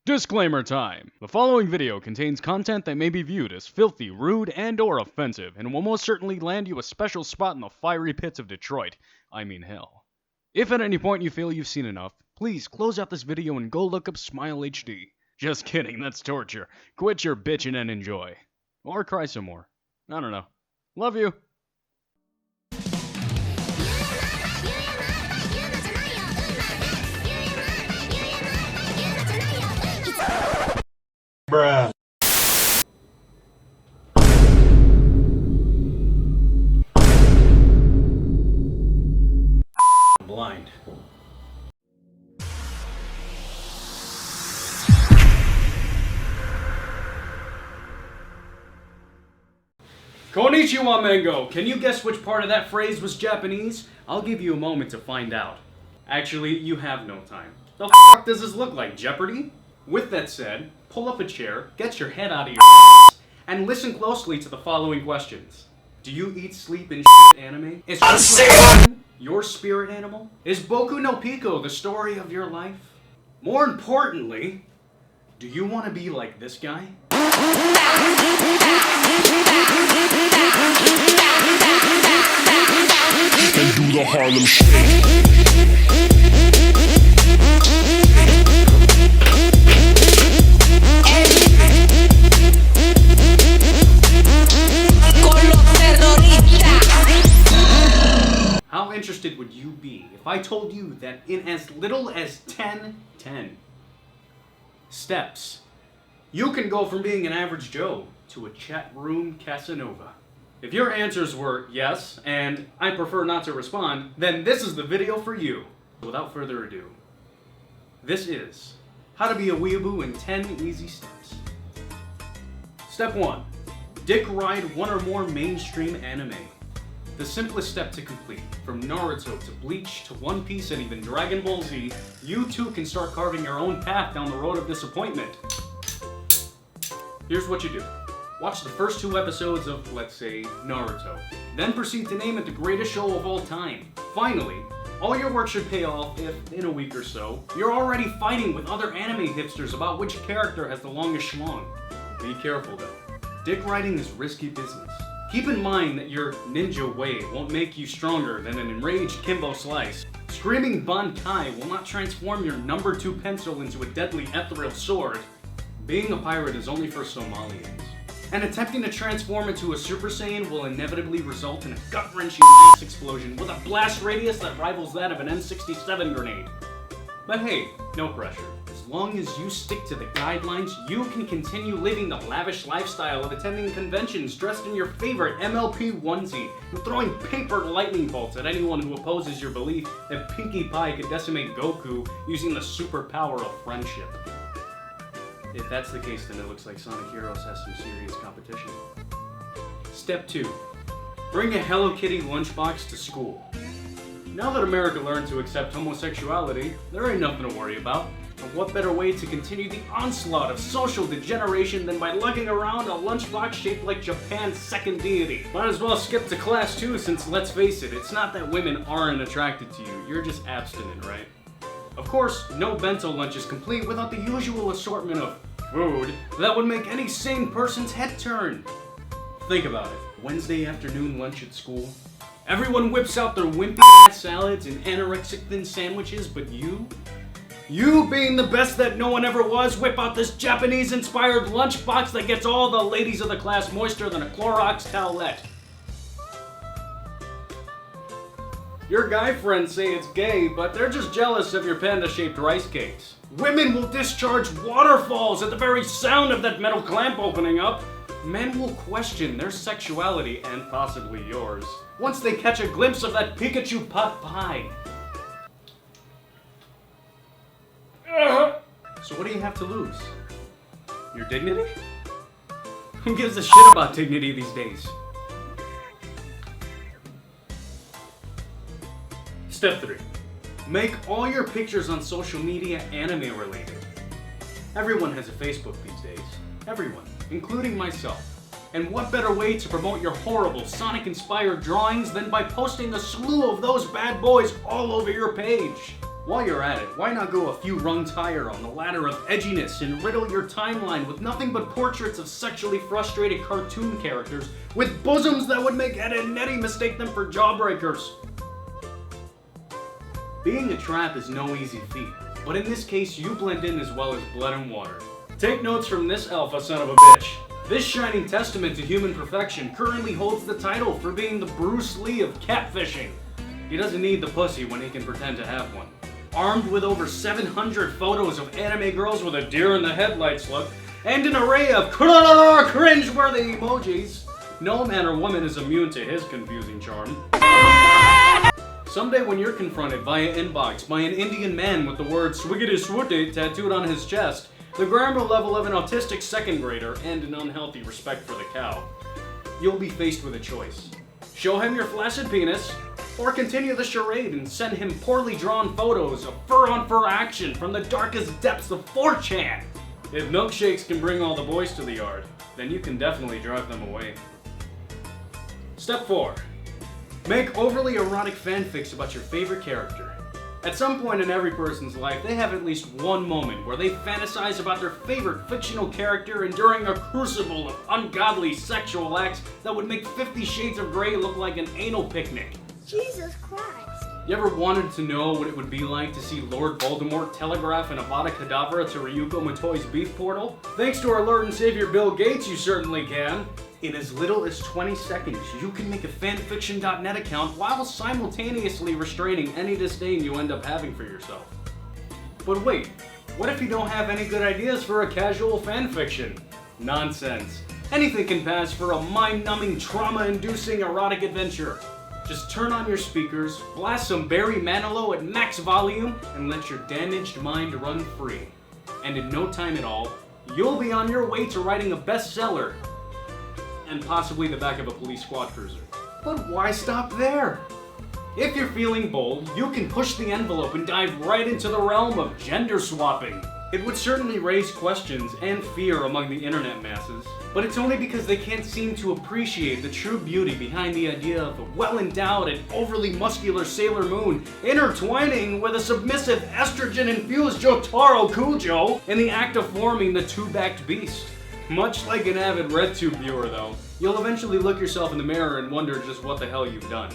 Disclaimer time. The following video contains content that may be viewed as filthy, rude, and/or offensive, and will most certainly land you a special spot in the fiery pits of Detroit. I mean hell. If at any point you feel you've seen enough, please close out this video and go look up Smile HD. Just kidding, that's torture. Quit your bitching and enjoy. Or cry some more. I don't know. Love you. Bruh. Blind. Konnichiwa, Mango! Can you guess which part of that phrase was Japanese? I'll give you a moment to find out. Actually, you have no time. The fuck does this look like, Jeopardy? With that said, pull up a chair, get your head out of your ass, and listen closely to the following questions. Do you eat, sleep, and shit anime? Is your spirit animal? Is Boku no Pico the story of your life? More importantly, do you want to be like this guy? And do the Harlem Shake. How interested would you be if I told you that in as little as 10 steps, you can go from being an average Joe to a chat room Casanova? If your answers were yes, and I prefer not to respond, then this is the video for you. Without further ado, this is how to be a weeaboo in 10 easy steps. Step 1. Dick ride one or more mainstream anime. The simplest step to complete. From Naruto to Bleach to One Piece and even Dragon Ball Z, you too can start carving your own path down the road of disappointment. Here's what you do. Watch the first 2 episodes of, let's say, Naruto. Then proceed to name it the greatest show of all time. Finally, all your work should pay off if, in a week or so, you're already fighting with other anime hipsters about which character has the longest schlong. Be careful though. Dick riding is risky business. Keep in mind that your ninja way won't make you stronger than an enraged Kimbo Slice. Screaming Bankai will not transform your number 2 pencil into a deadly ethereal sword. Being a pirate is only for Somalians. And attempting to transform into a Super Saiyan will inevitably result in a gut-wrenching ass explosion with a blast radius that rivals that of an M67 grenade. But hey, no pressure. As long as you stick to the guidelines, you can continue living the lavish lifestyle of attending conventions dressed in your favorite MLP onesie and throwing paper lightning bolts at anyone who opposes your belief that Pinkie Pie could decimate Goku using the superpower of friendship. If that's the case, then it looks like Sonic Heroes has some serious competition. Step 2. Bring a Hello Kitty lunchbox to school. Now that America learned to accept homosexuality, there ain't nothing to worry about. And what better way to continue the onslaught of social degeneration than by lugging around a lunchbox shaped like Japan's second deity? Might as well skip to class too, since let's face it, it's not that women aren't attracted to you, you're just abstinent, right? Of course, no bento lunch is complete without the usual assortment of food that would make any sane person's head turn. Think about it. Wednesday afternoon lunch at school. Everyone whips out their wimpy ass salads and anorexic thin sandwiches, but you being the best that no one ever was, whip out this Japanese-inspired lunchbox that gets all the ladies of the class moister than a Clorox towelette. Your guy friends say it's gay, but they're just jealous of your panda-shaped rice cakes. Women will discharge waterfalls at the very sound of that metal clamp opening up. Men will question their sexuality, and possibly yours, once they catch a glimpse of that Pikachu pot pie. So what do you have to lose? Your dignity? Who gives a shit about dignity these days? Step 3. Make all your pictures on social media anime related. Everyone has a Facebook these days. Everyone, including myself. And what better way to promote your horrible Sonic-inspired drawings than by posting a slew of those bad boys all over your page? While you're at it, why not go a few rungs higher on the ladder of edginess and riddle your timeline with nothing but portraits of sexually frustrated cartoon characters with bosoms that would make Ed and Eddie mistake them for jawbreakers? Being a trap is no easy feat, but in this case you blend in as well as blood and water. Take notes from this alpha son of a bitch. This shining testament to human perfection currently holds the title for being the Bruce Lee of catfishing. He doesn't need the pussy when he can pretend to have one. Armed with over 700 photos of anime girls with a deer in the headlights look, and an array of cringe-worthy emojis, no man or woman is immune to his confusing charm. Someday when you're confronted via inbox by an Indian man with the word swiggity swooty tattooed on his chest, the grammar level of an autistic second grader, and an unhealthy respect for the cow, you'll be faced with a choice. Show him your flaccid penis, or continue the charade and send him poorly drawn photos of fur-on-fur action from the darkest depths of 4chan. If milkshakes can bring all the boys to the yard, then you can definitely drive them away. Step 4. Make overly erotic fanfics about your favorite character. At some point in every person's life, they have at least one moment where they fantasize about their favorite fictional character enduring a crucible of ungodly sexual acts that would make 50 Shades of Grey look like an anal picnic. Jesus Christ. You ever wanted to know what it would be like to see Lord Voldemort telegraph an Avada Kedavra to Ryuko Matoi's beef portal? Thanks to our Lord and Savior Bill Gates, you certainly can. In as little as 20 seconds, you can make a fanfiction.net account while simultaneously restraining any disdain you end up having for yourself. But wait, what if you don't have any good ideas for a casual fanfiction? Nonsense. Anything can pass for a mind-numbing, trauma-inducing erotic adventure. Just turn on your speakers, blast some Barry Manilow at max volume, and let your damaged mind run free. And in no time at all, you'll be on your way to writing a bestseller. And possibly the back of a police squad cruiser. But why stop there? If you're feeling bold, you can push the envelope and dive right into the realm of gender swapping. It would certainly raise questions and fear among the internet masses, but it's only because they can't seem to appreciate the true beauty behind the idea of a well-endowed and overly muscular Sailor Moon intertwining with a submissive estrogen-infused Jotaro Kujo in the act of forming the two-backed beast. Much like an avid RedTube viewer though, you'll eventually look yourself in the mirror and wonder just what the hell you've done.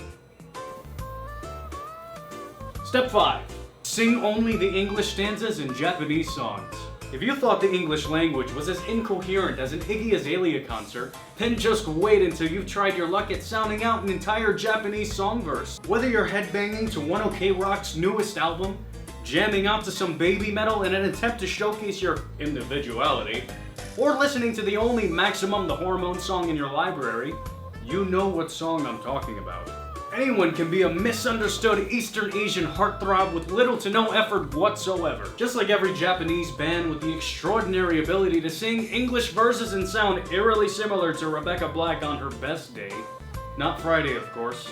Step 5. Sing only the English stanzas in Japanese songs. If you thought the English language was as incoherent as an Iggy Azalea concert, then just wait until you've tried your luck at sounding out an entire Japanese song verse. Whether you're headbanging to One OK Rock's newest album, jamming out to some baby metal in an attempt to showcase your individuality, or listening to the only Maximum the Hormone song in your library, you know what song I'm talking about. Anyone can be a misunderstood Eastern Asian heartthrob with little to no effort whatsoever. Just like every Japanese band with the extraordinary ability to sing English verses and sound eerily similar to Rebecca Black on her best day. Not Friday, of course.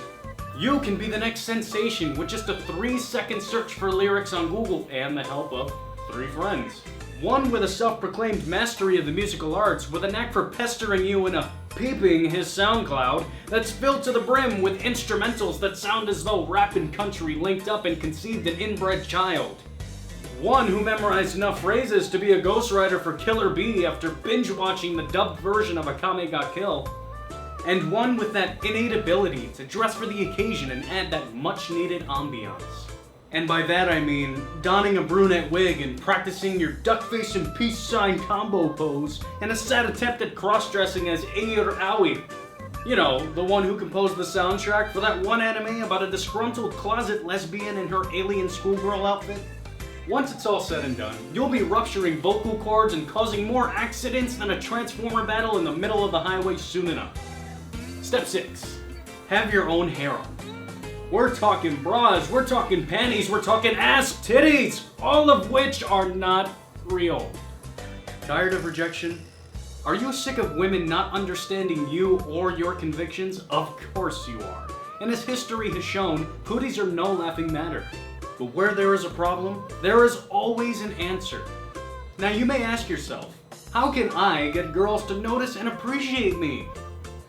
You can be the next sensation with just a 3-second search for lyrics on Google and the help of 3 friends. One with a self-proclaimed mastery of the musical arts with a knack for pestering you in a peeping his SoundCloud that's filled to the brim with instrumentals that sound as though rap and country linked up and conceived an inbred child. One who memorized enough phrases to be a ghostwriter for Killer Bee after binge-watching the dubbed version of Akame ga Kill. And one with that innate ability to dress for the occasion and add that much-needed ambiance. And by that I mean donning a brunette wig and practicing your duck face and peace sign combo pose in a sad attempt at cross-dressing as Air Aoi. You know, the one who composed the soundtrack for that one anime about a disgruntled closet lesbian in her alien schoolgirl outfit. Once it's all said and done, you'll be rupturing vocal cords and causing more accidents than a transformer battle in the middle of the highway soon enough. Step 6. Have your own harem. We're talking bras, we're talking panties, we're talking ass titties, all of which are not real. Tired of rejection? Are you sick of women not understanding you or your convictions? Of course you are. And as history has shown, cooties are no laughing matter. But where there is a problem, there is always an answer. Now you may ask yourself, how can I get girls to notice and appreciate me?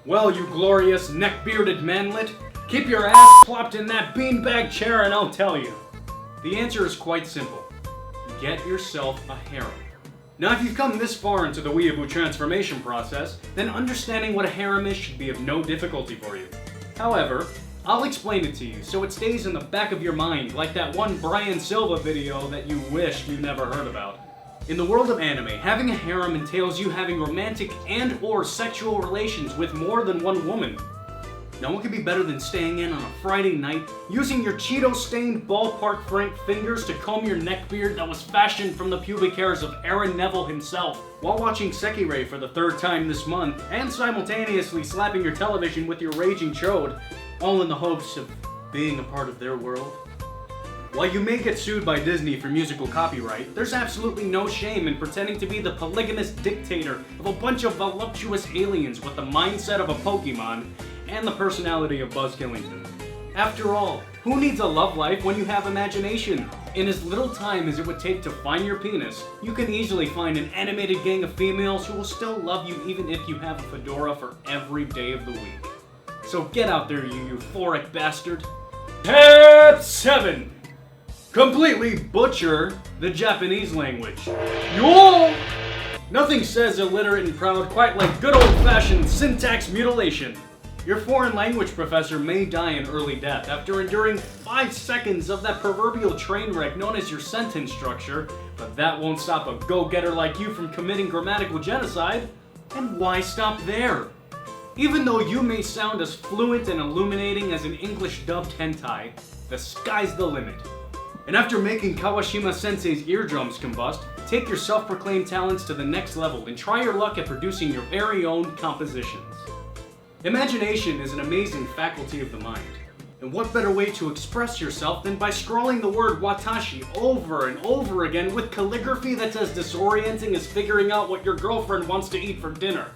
Well, you glorious neck-bearded manlet, keep your ass plopped in that beanbag chair and I'll tell you. The answer is quite simple. Get yourself a harem. Now if you've come this far into the Weeaboo transformation process, then understanding what a harem is should be of no difficulty for you. However, I'll explain it to you so it stays in the back of your mind like that one Brian Silva video that you wished you never heard about. In the world of anime, having a harem entails you having romantic and/or sexual relations with more than one woman. No one could be better than staying in on a Friday night, using your Cheeto-stained ballpark Frank fingers to comb your neckbeard that was fashioned from the pubic hairs of Aaron Neville himself, while watching Sekirei for the 3rd time this month, and simultaneously slapping your television with your raging chode, all in the hopes of being a part of their world. While you may get sued by Disney for musical copyright, there's absolutely no shame in pretending to be the polygamous dictator of a bunch of voluptuous aliens with the mindset of a Pokemon and the personality of Buzz Killington. After all, who needs a love life when you have imagination? In as little time as it would take to find your penis, you can easily find an animated gang of females who will still love you even if you have a fedora for every day of the week. So get out there, you euphoric bastard. Step 7. Completely butcher the Japanese language. Yo! Nothing says illiterate and proud quite like good old-fashioned syntax mutilation. Your foreign language professor may die an early death after enduring 5 seconds of that proverbial train wreck known as your sentence structure, but that won't stop a go-getter like you from committing grammatical genocide. And why stop there? Even though you may sound as fluent and illuminating as an English-dubbed hentai, the sky's the limit. And after making Kawashima-sensei's eardrums combust, take your self-proclaimed talents to the next level and try your luck at producing your very own compositions. Imagination is an amazing faculty of the mind. And what better way to express yourself than by scrawling the word watashi over and over again with calligraphy that's as disorienting as figuring out what your girlfriend wants to eat for dinner.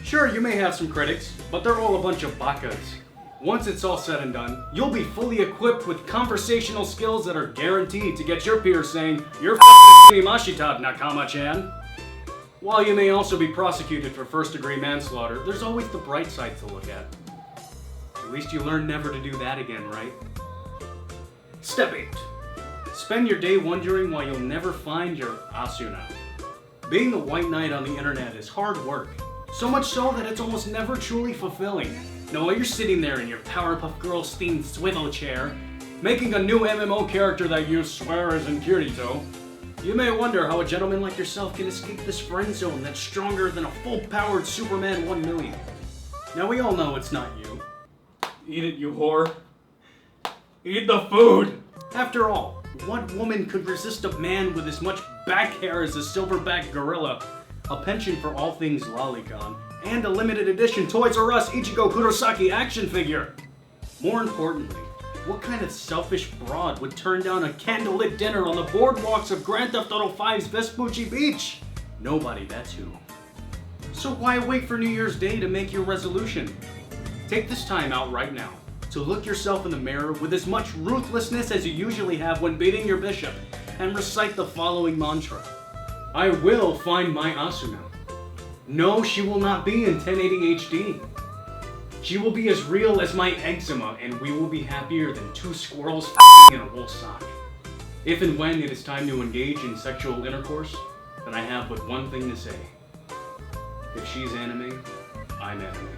Sure, you may have some critics, but they're all a bunch of bakas. Once it's all said and done, you'll be fully equipped with conversational skills that are guaranteed to get your peers saying, "You're f***ing Mashita, Nakama-chan." While you may also be prosecuted for first-degree manslaughter, there's always the bright side to look at. At least you learn never to do that again, right? Step 8. Spend your day wondering why you'll never find your Asuna. Being a white knight on the internet is hard work. So much so that it's almost never truly fulfilling. Now while you're sitting there in your Powerpuff Girls themed swivel chair, making a new MMO character that you swear is in Kirito, you may wonder how a gentleman like yourself can escape this friend zone that's stronger than a full-powered Superman 1 million. Now we all know it's not you. Eat it, you whore. Eat the food! After all, what woman could resist a man with as much back hair as a silverback gorilla, a penchant for all things lolicon, and a limited edition Toys R Us Ichigo Kurosaki action figure? More importantly, what kind of selfish broad would turn down a candlelit dinner on the boardwalks of Grand Theft Auto 5's Vespucci Beach? Nobody, that's who. So why wait for New Year's Day to make your resolution? Take this time out right now to look yourself in the mirror with as much ruthlessness as you usually have when beating your bishop, and recite the following mantra. I will find my Asuna. No, she will not be in 1080 HD. She will be as real as my eczema, and we will be happier than 2 squirrels in a wool sock. If and when it is time to engage in sexual intercourse, then I have but one thing to say. If she's anime, I'm anime.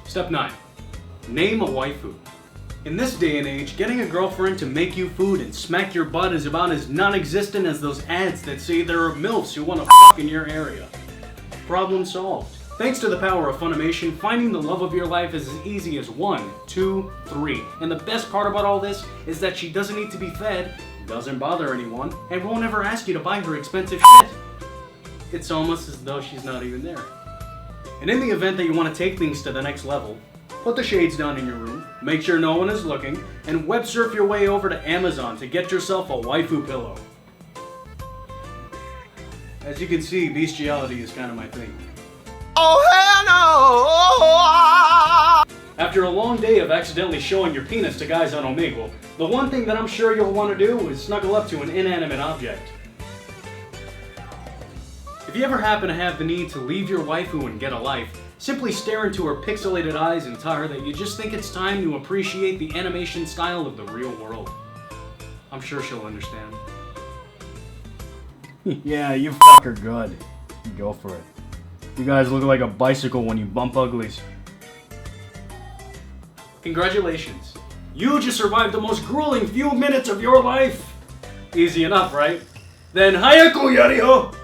Step 9. Name a waifu. In this day and age, getting a girlfriend to make you food and smack your butt is about as non-existent as those ads that say there are MILFs who want to f*** in your area. Problem solved. Thanks to the power of Funimation, finding the love of your life is as easy as 1, 2, 3. And the best part about all this is that she doesn't need to be fed, doesn't bother anyone, and won't ever ask you to buy her expensive shit. It's almost as though she's not even there. And in the event that you want to take things to the next level, put the shades down in your room, make sure no one is looking, and web surf your way over to Amazon to get yourself a waifu pillow. As you can see, bestiality is kind of my thing. Oh hell no! After a long day of accidentally showing your penis to guys on Omegle, the one thing that I'm sure you'll want to do is snuggle up to an inanimate object. If you ever happen to have the need to leave your waifu and get a life, simply stare into her pixelated eyes and tell her that you just think it's time to appreciate the animation style of the real world. I'm sure she'll understand. Yeah, you fuck her good. Go for it. You guys look like a bicycle when you bump uglies. Congratulations. You just survived the most grueling few minutes of your life. Easy enough, right? Then Hayaku Yariho!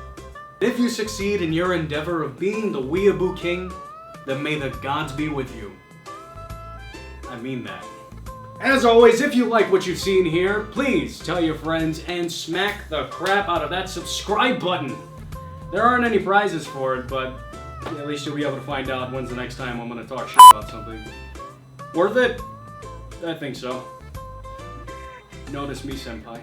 If you succeed in your endeavor of being the Weeaboo King, then may the gods be with you. I mean that. As always, if you like what you've seen here, please tell your friends and smack the crap out of that subscribe button. There aren't any prizes for it, but at least you'll be able to find out when's the next time I'm gonna talk shit about something. Worth it? I think so. Notice me, senpai.